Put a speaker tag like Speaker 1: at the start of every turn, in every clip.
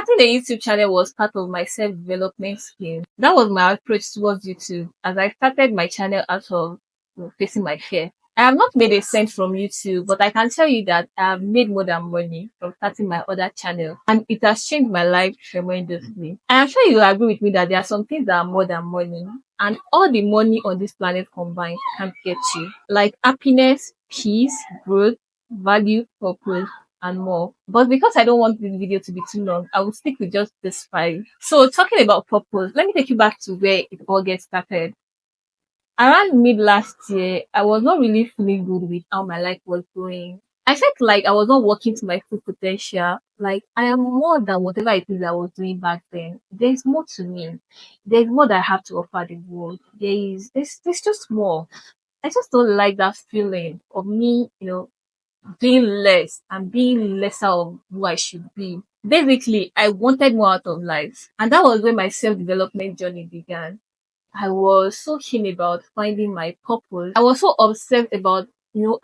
Speaker 1: Starting a YouTube channel was part of my self-development scheme. That was my approach towards YouTube as I started my channel out of facing my fear. I have not made a cent from YouTube, but I can tell you that I have made more than money from starting my other channel, and it has changed my life tremendously. I am sure you will agree with me that there are some things that are more than money, and all the money on this planet combined can't get you, like happiness, peace, growth, value, purpose, and more. But because I don't want this video to be too long, I will stick with just this five. So talking about purpose, let me take you back to where it all gets started. Around mid last year, I was not really feeling good with how my life was going. I felt like I was not working to my full potential. Like I am more than whatever it is I was doing back then. There's more to me. There's more that I have to offer the world. There's just more. I just don't like that feeling of me, doing less and being lesser of who I should be. Basically, I wanted more out of life. And that was when my self-development journey began. I was so keen about finding my purpose. I was so obsessed about,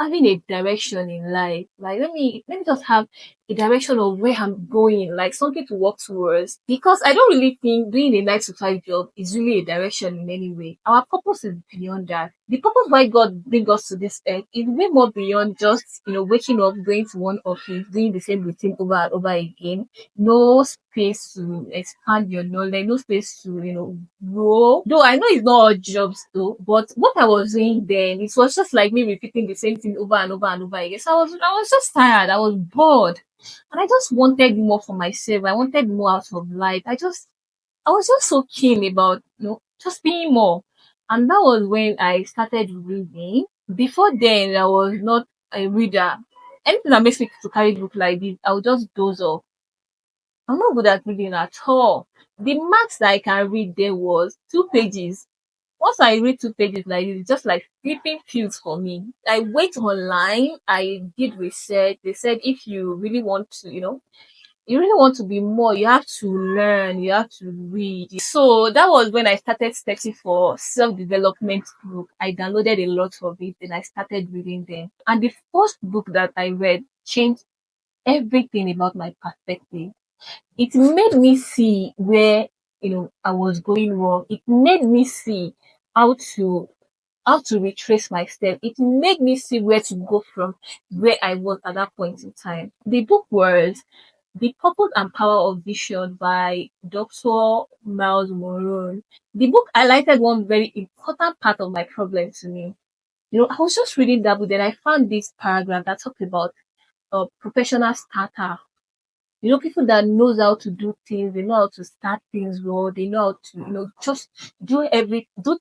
Speaker 1: having a direction in life. Like let me just have a direction of where I'm going, like something to work towards. Because I don't really think doing a 9 to 5 job is really a direction in any way. Our purpose is beyond that. The purpose why God bring us to this earth is way more beyond just, waking up, going to one office, doing the same routine over and over again. No space to expand your knowledge, no space to, grow. Though I know it's not all jobs though, but what I was doing then, it was just like me repeating the same thing over and over and over again. So I was just tired. I was bored. And I just wanted more for myself. I wanted more out of life. I was just so keen about, just being more. And that was when I started reading. Before then, I was not a reader. Anything that makes me to carry book like this, I would just doze off. I'm not good at reading at all. The max that I can read there was 2 pages. Once I read 2 pages like this, it's just like flipping pills for me. I went online, I did research. They said if you really want to, you really want to be more, you have to learn, you have to read. So that was when I started searching for self-development book. I downloaded a lot of it and I started reading them. And the first book that I read changed everything about my perspective. It made me see where, I was going wrong. It made me see how to retrace my step. It made me see where to go from where I was at that point in time. The book was The Purpose and Power of Vision by Dr. Miles Monroe. The book highlighted one very important part of my problem to me. I was just reading that book, then I found this paragraph that talked about a professional starter. People that knows how to do things, they know how to start things well, they know how to, just do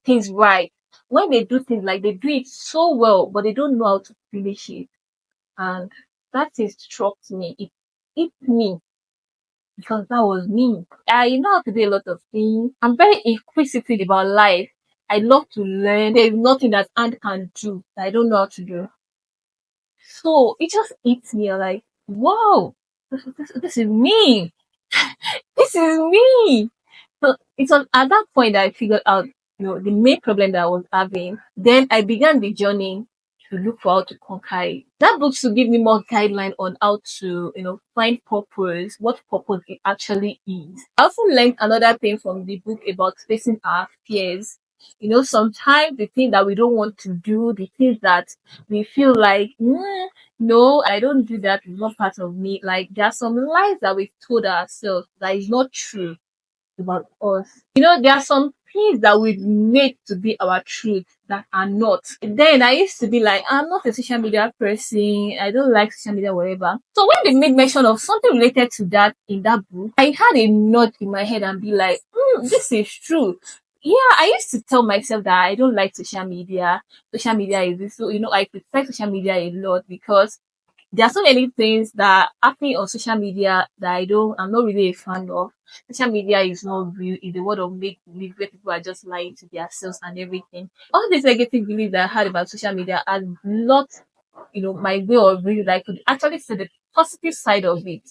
Speaker 1: things right. When they do things like they do it so well, but they don't know how to finish it. And that thing struck me. It hit me because that was me. I know how to do a lot of things. I'm very inquisitive about life. I love to learn. There's nothing that hand can do that I don't know how to do. So it just hits me like, wow, this is me. This is me. So it's at that point that I figured out, the main problem that I was having. Then I began the journey to look for how to conquer it. That book should give me more guideline on how to, find purpose, what purpose it actually is. I also learned another thing from the book about facing our fears. Sometimes the thing that we don't want to do, the things that we feel like, no, I don't do that. It's not part of me. Like there are some lies that we've told ourselves that is not true about us. There are some things that we've made to be our truth that are not. Then I used to be like, I'm not a social media person. I don't like social media, whatever. So when they made mention of something related to that in that book, I had a nod in my head and be like, this is true. Yeah, I used to tell myself that I don't like social media. Social media is this. So, I prefer social media a lot because there are so many things that happening on social media that I'm not really a fan of. Social media is not real. It's the world of make believe where people are just lying to themselves and everything. All these negative beliefs that I had about social media are not, my way of reading. I could actually see the positive side of it.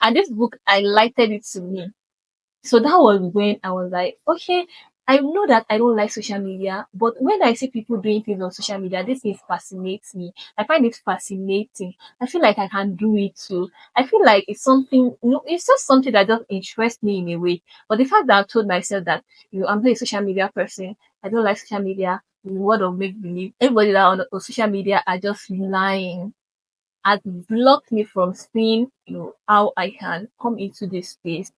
Speaker 1: And this book highlighted it to me. So that was when I was like, okay, I know that I don't like social media, but when I see people doing things on social media, this thing fascinates me. I find it fascinating. I feel like I can do it too. I feel like it's something, it's just something that just interests me in a way. But the fact that I've told myself that, I'm not a social media person, I don't like social media, the world of make believe, everybody that on social media are just lying, has blocked me from seeing, how I can come into this space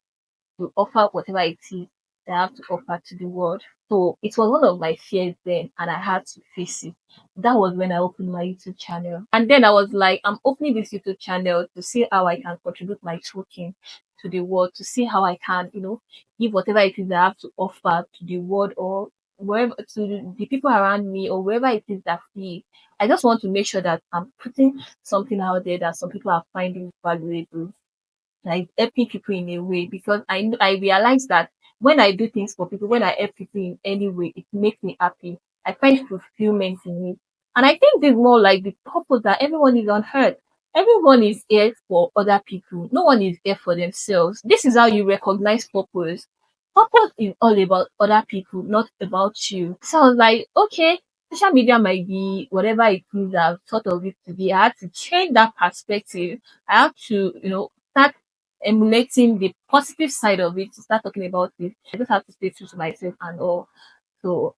Speaker 1: to offer whatever it is that I have to offer to the world. So it was one of my fears then, and I had to face it. That was when I opened my YouTube channel. And then I was like, I'm opening this YouTube channel to see how I can contribute my token to the world, to see how I can, give whatever it is that I have to offer to the world or wherever to the people around me or wherever it is that feel. I just want to make sure that I'm putting something out there that some people are finding valuable, like helping people in a way, because I realize that when I do things for people, when I help people in any way, it makes me happy. I find fulfillment in it. And I think this is more like the purpose that everyone is on earth. Everyone is here for other people. No one is here for themselves. This is how you recognize purpose. Purpose is all about other people, not about you. So I was like, okay, social media might be whatever it is I've thought of it to be. I had to change that perspective. I have to, start emulating the positive side of it, to start talking about it. I just have to stay true to myself and all. So,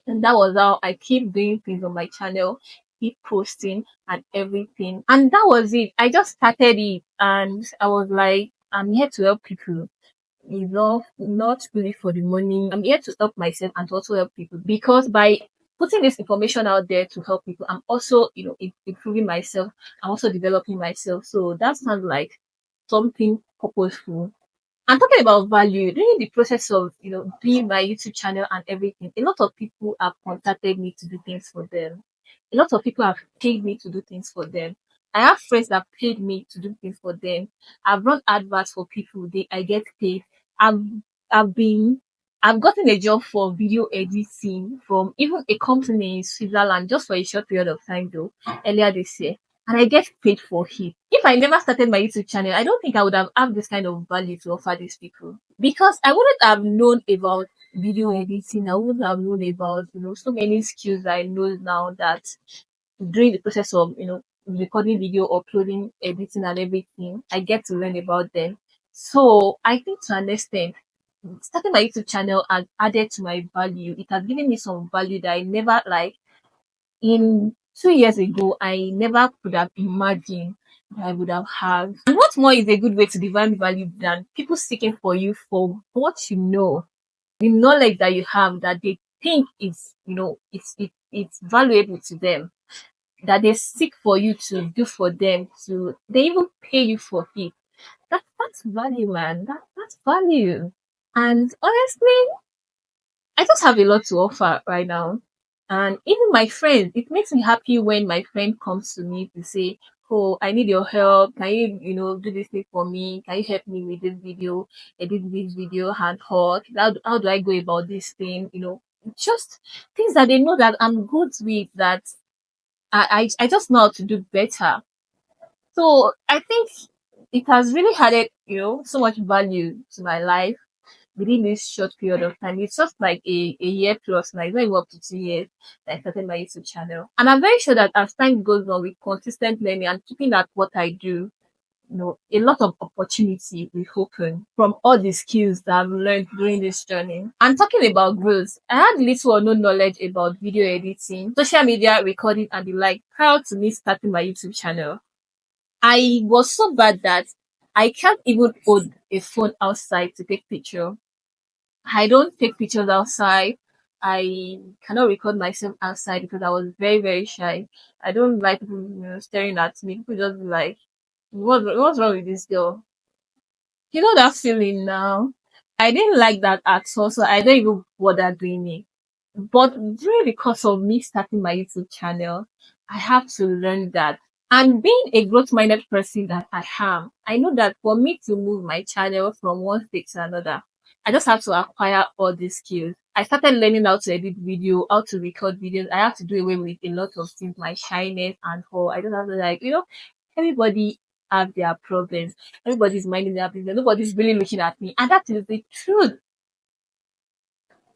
Speaker 1: and that was how I keep doing things on my channel, keep posting and everything. And that was it. I just started it and I was like, I'm here to help people. It's not really for the money. I'm here to help myself and to also help people, because by putting this information out there to help people, I'm also, improving myself. I'm also developing myself. So that sounds like something purposeful. And talking about value, during the process of, doing my YouTube channel and everything, a lot of people have contacted me to do things for them. A lot of people have paid me to do things for them. I have friends that paid me to do things for them. I've run adverts for people. I get paid. I've I've been I've gotten a job for video editing from even a company in Switzerland just for a short period of time though, earlier this year. And I get paid for it. If I never started my YouTube channel, I don't think I would have this kind of value to offer these people, because I wouldn't have known about video editing. I wouldn't have known about, so many skills I know now that during the process of, recording video, uploading, editing and everything, I get to learn about them. So I think to an extent, starting my YouTube channel has added to my value. It has given me some value that I never, like, in 2 years ago, I never could have imagined that I would have had. And what more is a good way to divine value than people seeking for you for what you know, the knowledge that you have that they think is, it's valuable to them, that they seek for you to do for them, to they even pay you for it. That's value, man. That's value. And honestly, I just have a lot to offer right now. And even my friends, it makes me happy when my friend comes to me to say, "Oh, I need your help. Can you, do this thing for me? Can you help me with this video, edit this video, hand hot? How do I go about this thing? Just things that they know that I'm good with, that I just know how to do better." So I think it has really added, so much value to my life within this short period of time. It's just like a year plus now. It's not even up to 2 years that I started my YouTube channel. And I'm very sure that as time goes on with consistent learning and keeping at what I do, a lot of opportunity will open from all the skills that I've learned during this journey. And talking about growth, I had little or no knowledge about video editing, social media recording, and the like prior to me starting my YouTube channel. I was so bad that I can't even hold a phone outside to take picture. I don't take pictures outside. I cannot record myself outside because I was very, very shy. I don't like people, staring at me. People just be like, what's wrong with this girl? You know that feeling now? I didn't like that at all, so I don't even bother doing it. But during the course of me starting my YouTube channel, I have to learn that. And being a growth minded person that I am, I know that for me to move my channel from one stage to another, I just have to acquire all these skills. I started learning how to edit video, how to record videos. I have to do away with a lot of things, my shyness and all. I just have to, like, everybody have their problems. Everybody's minding their business. Nobody's really looking at me. And that is the truth.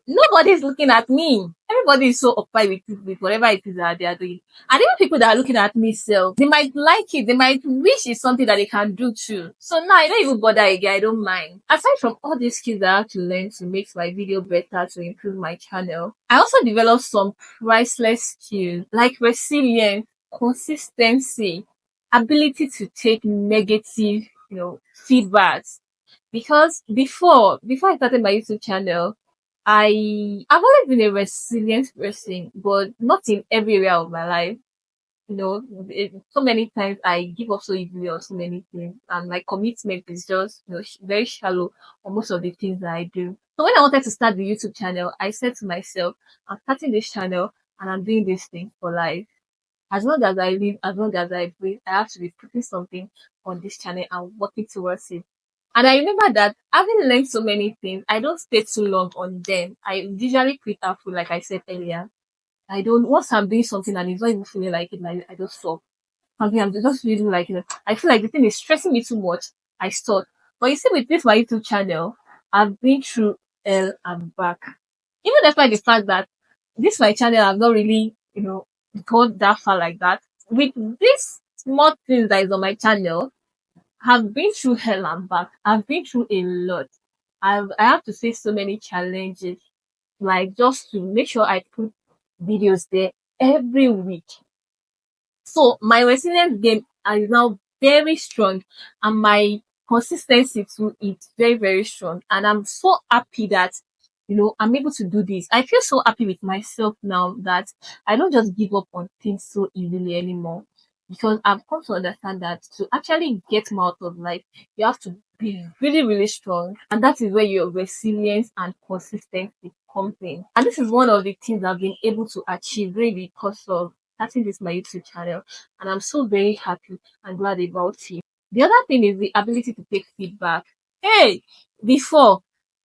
Speaker 1: Nobody's looking at me. Everybody is so occupied with whatever it is that they are doing. And even people that are looking at me self, they might like it. They might wish it's something that they can do too. So now I don't even bother again. I don't mind. Aside from all these skills that I have to learn to make my video better, to improve my channel, I also developed some priceless skills like resilience, consistency, ability to take negative, feedbacks. Because before I started my YouTube channel, I've always been a resilient person, but not in every area of my life. So many times I give up so easily on so many things, and my commitment is just very shallow on most of the things that I do. So when I wanted to start the YouTube channel, I said to myself, I'm starting this channel and I'm doing this thing for life. As long as I live, as long as I breathe, I have to be putting something on this channel and working towards it. And I remember that having learned so many things, I don't stay too long on them. I usually quit halfway, like I said earlier. I don't, once I'm doing something and it's not even feeling like it, like, I just stop. Something I'm just feeling like, I feel like the thing is stressing me too much. I stop. But you see, with this my YouTube channel, I've been through hell and back. Even despite the fact that this my channel, I've not really, gone that far like that. With this small things that is on my channel, I've been through hell and back. I've been through a lot. I have to face so many challenges, like just to make sure I put videos there every week. So my resilience game is now very strong, and my consistency too is very, very strong. And I'm so happy that I'm able to do this. I feel so happy with myself now that I don't just give up on things so easily anymore. Because I've come to understand that to actually get more out of life, you have to be really, really strong. And that is where your resilience and consistency comes in. And this is one of the things I've been able to achieve really because of starting this my YouTube channel. And I'm so very happy and glad about it. The other thing is the ability to take feedback. Hey, before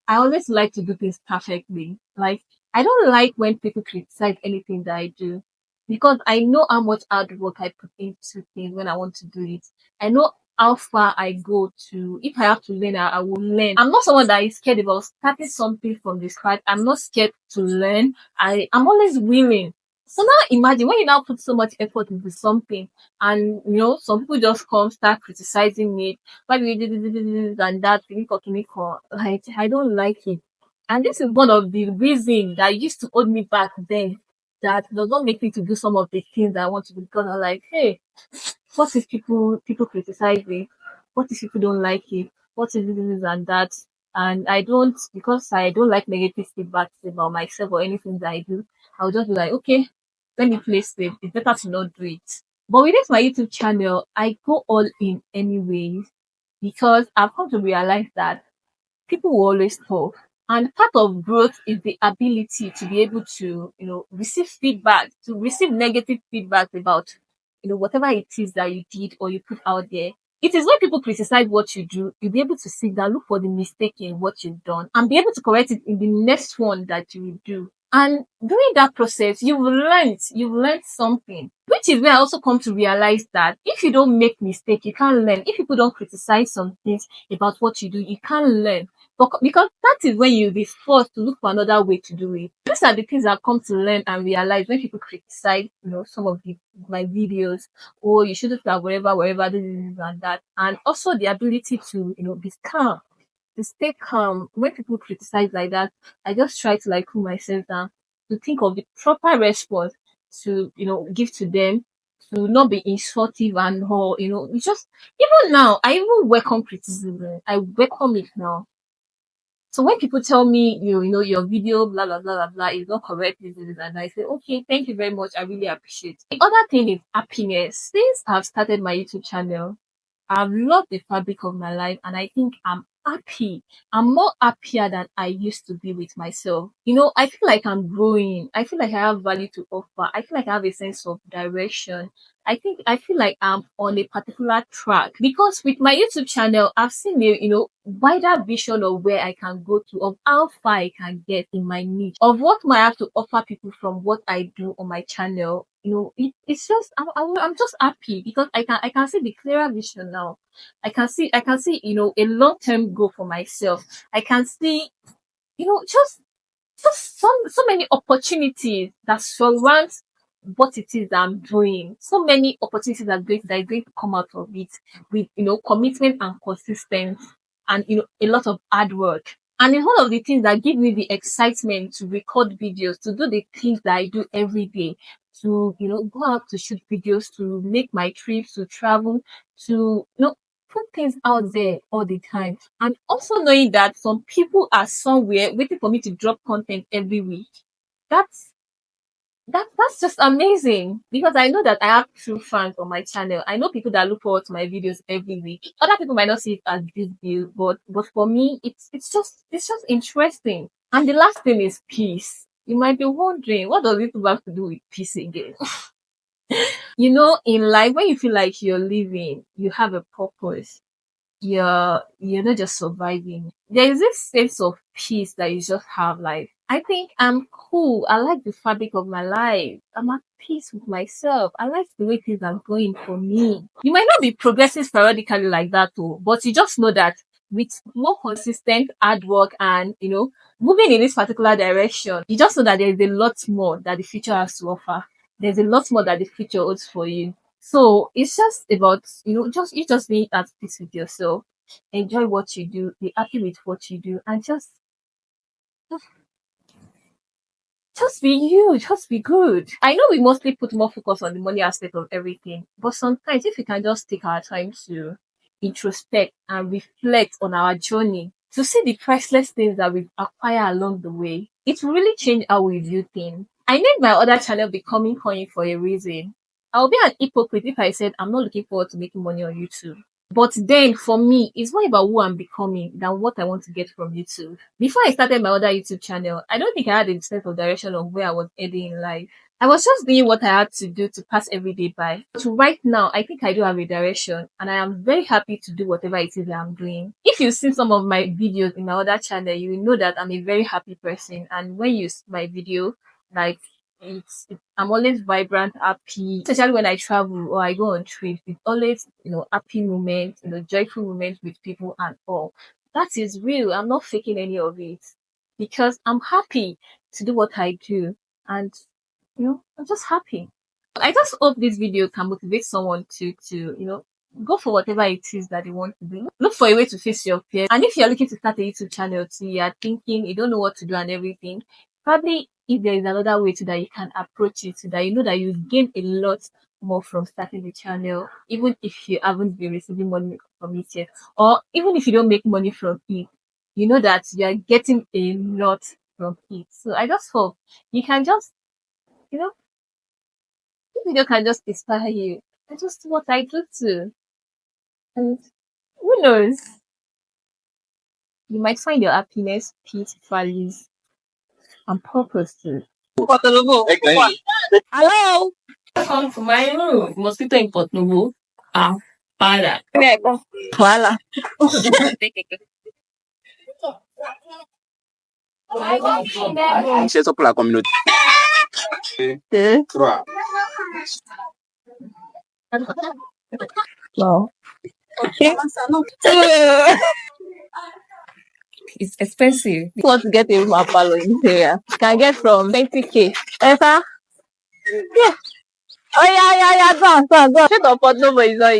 Speaker 1: I always like to do things perfectly. Like I don't like when people criticize anything that I do because I know how much hard work I put into things when I want to do it. I know how far I go to. If I have to learn, I will learn. I'm not someone that is scared about starting something from the scratch. I'm not scared to learn. I'm always willing. So now imagine when you now put so much effort into something and some people just come start criticizing it. Why do you do this and that? Like I don't like it. And this is one of the reasons that used to hold me back then. That does not make me to do some of the things I want to do because I'm like, hey, what if people criticize me? What if people don't like it? What if this and that? And I don't, because I don't like negative feedback about myself or anything that I do. I'll just be like, okay, let me play safe. It's better to not do it. But with this my YouTube channel, I go all in anyways because I've come to realize that people will always talk. And part of growth is the ability to be able to, receive feedback, to receive negative feedback about, whatever it is that you did or you put out there. It is when people criticize what you do, you'll be able to sit down, look for the mistake in what you've done, and be able to correct it in the next one that you will do. And during that process, you've learned something, which is where I also come to realize that if you don't make mistake, you can't learn. If people don't criticize some things about what you do, you can't learn. But because that is when you'll be forced to look for another way to do it. These are the things I've come to learn and realize when people criticize, some of my videos, or you shouldn't have wherever, this and that. And also the ability to, be calm, to stay calm. When people criticize like that, I just try to like cool myself down, to think of the proper response to, give to them, to not be insultive and all, it's just, even now, I even welcome criticism. I welcome it now. So when people tell me, your video, blah, blah, blah, blah, blah, is not correct, this, and I say, okay, thank you very much. I really appreciate it. The other thing is happiness. Since I've started my YouTube channel, I've loved the fabric of my life and I think I'm happy. I'm more happier than I used to be with myself. I feel like I'm growing. I feel like I have value to offer. I feel like I have a sense of direction. I feel like I'm on a particular track because with my YouTube channel, I've seen a wider vision of where I can go to, of how far I can get in my niche, of what might have to offer people from what I do on my channel. It's just I'm just happy because I can see the clearer vision now. I can see a long term goal for myself. I can see just so many opportunities that surround what it is that I'm doing. So many opportunities that are going to come out of it with commitment and consistency and a lot of hard work. And it's one of the things that give me the excitement to record videos, to do the things that I do every day, to go out to shoot videos, to make my trips, to travel, to put things out there all the time. And also knowing that some people are somewhere waiting for me to drop content every week. That's that's just amazing because I know that I have true fans on my channel. I know people that look forward to my videos every week. Other people might not see it as this deal, but for me, it's just interesting. And the last thing is peace. You might be wondering, what does it have to do with peace again? In life, when you feel like you're living, you have a purpose, you're not just surviving. There is this sense of peace that you just have. Like, I think I'm cool. I like the fabric of my life. I'm at peace with myself. I like the way things are going for me. You might not be progressing sporadically like that too, but you just know that with more consistent hard work and moving in this particular direction, you just know that there's a lot more that the future has to offer. There's a lot more that the future holds for you. So it's just about, just being at peace with yourself, enjoy what you do, be happy with what you do, and just be you, just be good. I know we mostly put more focus on the money aspect of everything, but sometimes if we can just take our time to introspect and reflect on our journey, to see the priceless things that we've acquired along the way, it will really change how we view things. I named my other channel Becoming Kanyin for a reason. I'll be an hypocrite if I said I'm not looking forward to making money on YouTube. But then for me, it's more about who I'm becoming than what I want to get from YouTube. Before I started my other YouTube channel, I don't think I had a sense of direction of where I was heading in life. I was just doing what I had to do to pass every day by. So right now, I think I do have a direction and I am very happy to do whatever it is that I'm doing. If you've seen some of my videos in my other channel, you will know that I'm a very happy person. And when you see my video, like I'm always vibrant, happy, especially when I travel or I go on trips. It's always, happy moments, joyful moments with people and all. That is real. I'm not faking any of it because I'm happy to do what I do. And, I'm just happy. I just hope this video can motivate someone to go for whatever it is that they want to do. Look for a way to face your fear. And if you're looking to start a YouTube channel too, you're thinking you don't know what to do and everything, probably if there is another way to that you can approach it so that you know that you gain a lot more from starting the channel, even if you haven't been receiving money from it yet, or even if you don't make money from it, you know that you are getting a lot from it. So I just hope you can just, this video can just inspire you. That's just what I do too. And who knows? You might find your happiness, peace, values, and purpose too. Hello. Come to my room. Mosquito in Port Novo. Ah, para. Voila.
Speaker 2: C'est ça pour la communauté.
Speaker 1: No. It's expensive. If you want to get a room at Palo in this area, you can get from 20K. Esa? Yeah. Oh, yeah. Go on. Straight up Port Novo is not